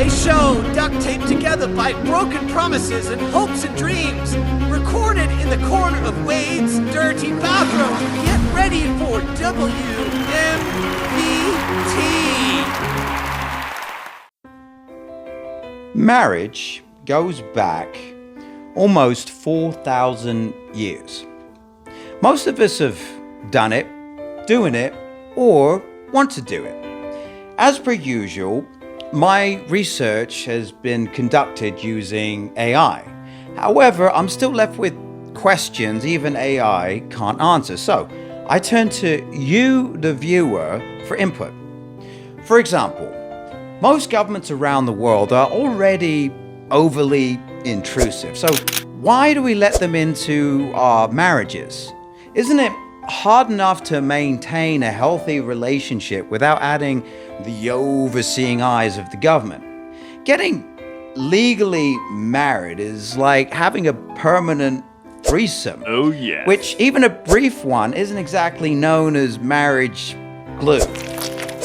A show duct taped together by broken promises and hopes and dreams. Recorded in the corner of Wade's dirty bathroom. Get ready for WMVT. Marriage goes back almost 4,000 years. Most of us have done it, doing it, or want to do it. As per usual, my research has been conducted using AI. However, I'm still left with questions even AI can't answer. So I turn to you, the viewer, for input. For example, most governments around the world are already overly intrusive. So why do we let them into our marriages? Isn't it hard enough to maintain a healthy relationship without adding the overseeing eyes of the government? Getting legally married is like having a permanent threesome. Oh, yes. Which even a brief one isn't exactly known as marriage glue.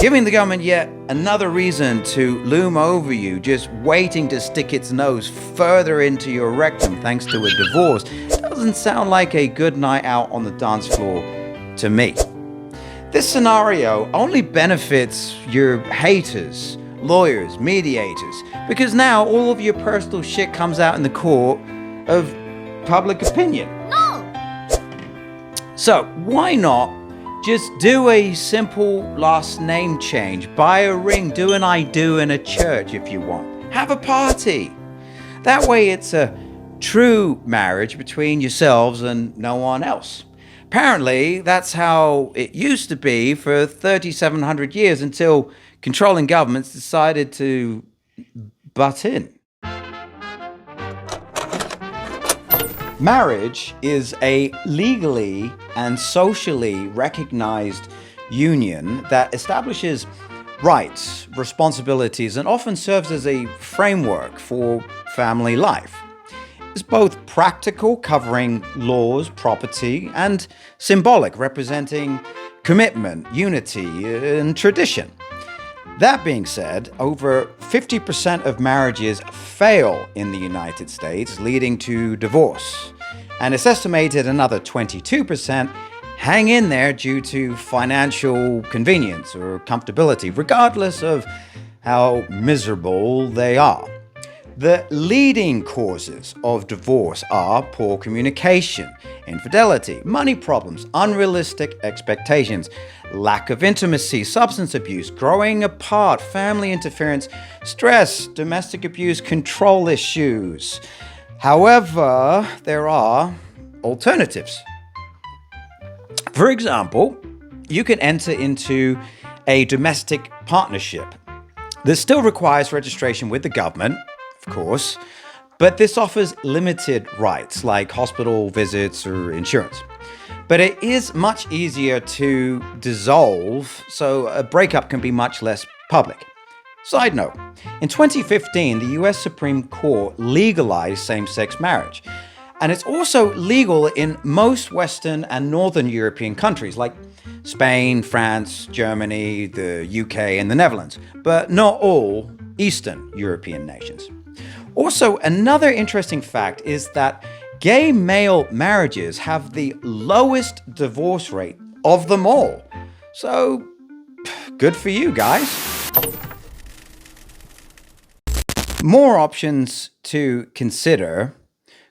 Giving the government yet another reason to loom over you, just waiting to stick its nose further into your rectum thanks to a divorce, doesn't sound like a good night out on the dance floor to me. This scenario only benefits your haters, lawyers, mediators, because now all of your personal shit comes out in the court of public opinion. No! So why not just do a simple last name change, buy a ring, do an I do in a church if you want. Have a party. That way it's a true marriage between yourselves and no one else. Apparently, that's how it used to be for 3,700 years until controlling governments decided to butt in. Marriage is a legally and socially recognized union that establishes rights, responsibilities, and often serves as a framework for family life. It's both practical, covering laws, property, and symbolic, representing commitment, unity, and tradition. That being said, over 50% of marriages fail in the United States, leading to divorce. And it's estimated another 22% hang in there due to financial convenience or comfortability, regardless of how miserable they are. The leading causes of divorce are poor communication, infidelity, money problems, unrealistic expectations, lack of intimacy, substance abuse, growing apart, family interference, stress, domestic abuse, control issues. However, there are alternatives. For example, you can enter into a domestic partnership. This still requires registration with the government, of course, but this offers limited rights like hospital visits or insurance. But it is much easier to dissolve, so a breakup can be much less public. Side note, in 2015, the US Supreme Court legalized same-sex marriage. And it's also legal in most Western and Northern European countries like Spain, France, Germany, the UK, and the Netherlands, but not all Eastern European nations. Also, another interesting fact is that gay male marriages have the lowest divorce rate of them all. So, good for you guys. More options to consider: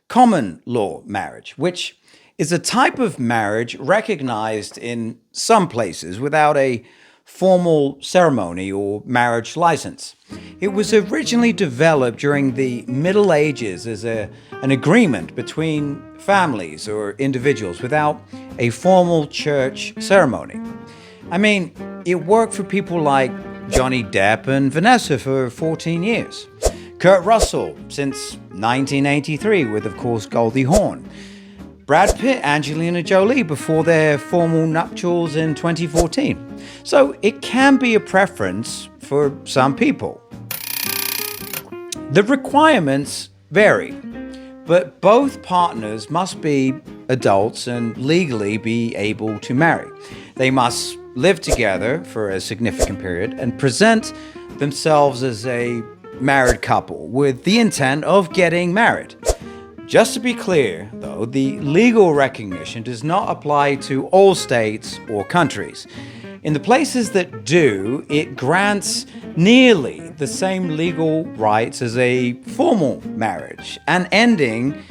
common law marriage, which is a type of marriage recognized in some places without a formal ceremony or marriage license. It was originally developed during the Middle Ages as an agreement between families or individuals without a formal church ceremony. I mean, it worked for people like Johnny Depp and Vanessa for 14 years. Kurt Russell since 1983 with, of course, Goldie Hawn. Brad Pitt, Angelina Jolie before their formal nuptials in 2014. So it can be a preference for some people. The requirements vary, but both partners must be adults and legally be able to marry. They must live together for a significant period and present themselves as a married couple with the intent of getting married. Just to be clear, though, the legal recognition does not apply to all states or countries. In the places that do, it grants nearly the same legal rights as a formal marriage, and ending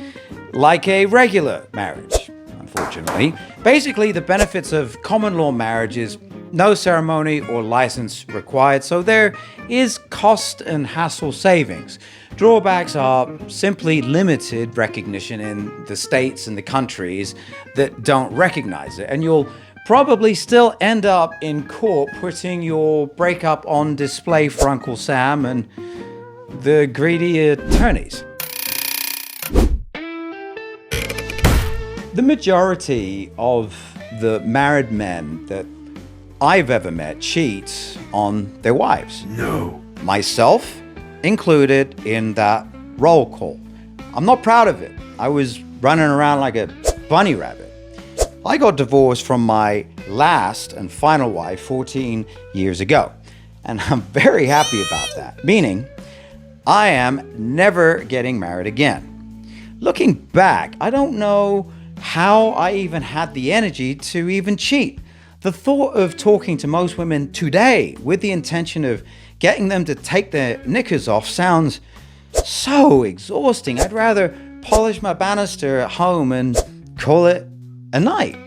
like a regular marriage, unfortunately. Basically, the benefits of common law marriage is no ceremony or license required, so there is cost and hassle savings. Drawbacks are simply limited recognition in the states and the countries that don't recognize it, and you'll probably still end up in court putting your breakup on display for Uncle Sam and the greedy attorneys. The majority of the married men that I've ever met cheat on their wives. No. Myself included in that roll call. I'm not proud of it. I was running around like a bunny rabbit. I got divorced from my last and final wife 14 years ago, and I'm very happy about that, meaning I am never getting married again. Looking back, I don't know how I even had the energy to even cheat. The thought of talking to most women today with the intention of getting them to take their knickers off sounds so exhausting. I'd rather polish my banister at home and call it a night.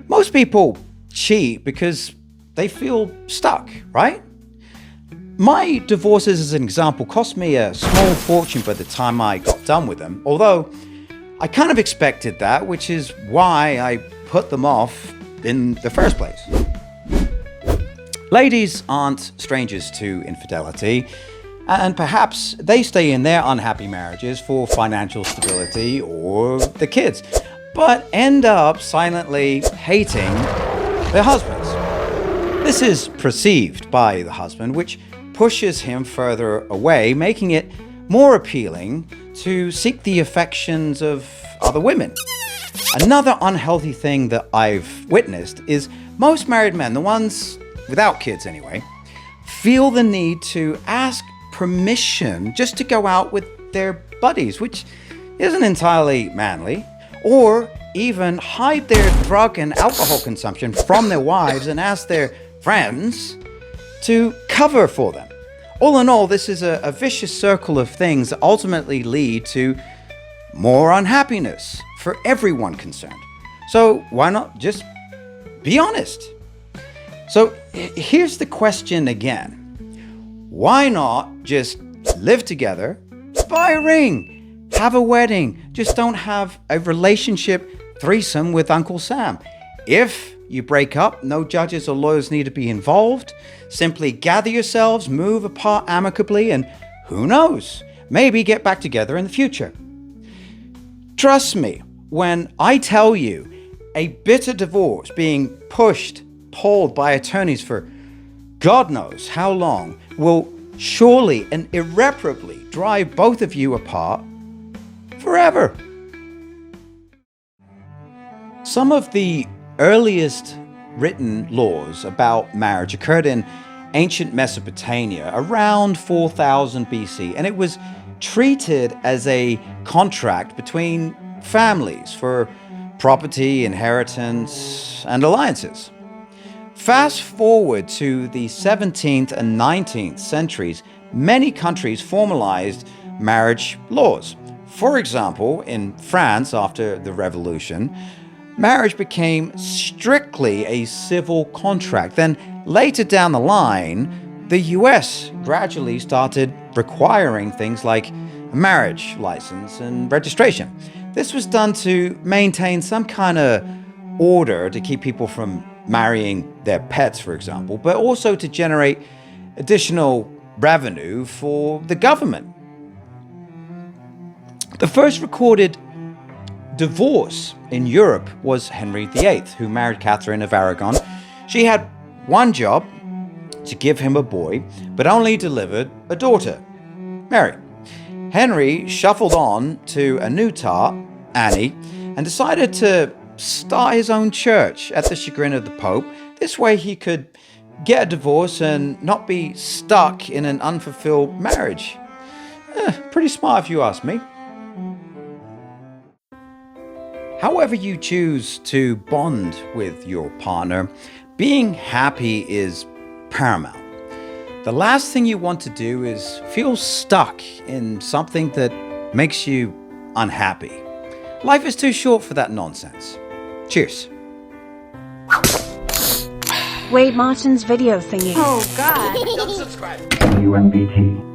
Most people cheat because they feel stuck, right? My divorces, as an example, cost me a small fortune by the time I got done with them, although I kind of expected that, which is why I put them off in the first place. Ladies aren't strangers to infidelity, and perhaps they stay in their unhappy marriages for financial stability or the kids, but end up silently hating their husbands. This is perceived by the husband, which pushes him further away, making it more appealing to seek the affections of other women. Another unhealthy thing that I've witnessed is most married men, the ones without kids anyway, feel the need to ask permission just to go out with their buddies, which isn't entirely manly, or even hide their drug and alcohol consumption from their wives and ask their friends to cover for them. All in all, this is a vicious circle of things that ultimately lead to more unhappiness for everyone concerned. So why not just be honest? So here's the question again. Why not just live together, buy a ring, have a wedding, just don't have a relationship threesome with Uncle Sam? If you break up, no judges or lawyers need to be involved. Simply gather yourselves, move apart amicably, and who knows, maybe get back together in the future. Trust me when I tell you a bitter divorce being pushed, pulled by attorneys for God knows how long will surely and irreparably drive both of you apart forever. Some of the earliest written laws about marriage occurred in ancient Mesopotamia around 4000 BC, and it was treated as a contract between families for property, inheritance, and alliances. Fast forward to the 17th and 19th centuries, many countries formalized marriage laws. For example, in France after the Revolution, marriage became strictly a civil contract. Then later down the line, the US gradually started requiring things like a marriage license and registration. This was done to maintain some kind of order to keep people from marrying their pets, for example, but also to generate additional revenue for the government. The first recorded divorce in Europe was Henry VIII, who married Catherine of Aragon. She had one job, to give him a boy, but only delivered a daughter, Mary. Henry shuffled on to a new tart, Annie, and decided to start his own church at the chagrin of the Pope. This way he could get a divorce and not be stuck in an unfulfilled marriage. Pretty smart if you ask me. However you choose to bond with your partner, being happy is paramount. The last thing you want to do is feel stuck in something that makes you unhappy. Life is too short for that nonsense. Cheers. Wade Martin's video thingy. Oh, God. Don't subscribe. UMBT.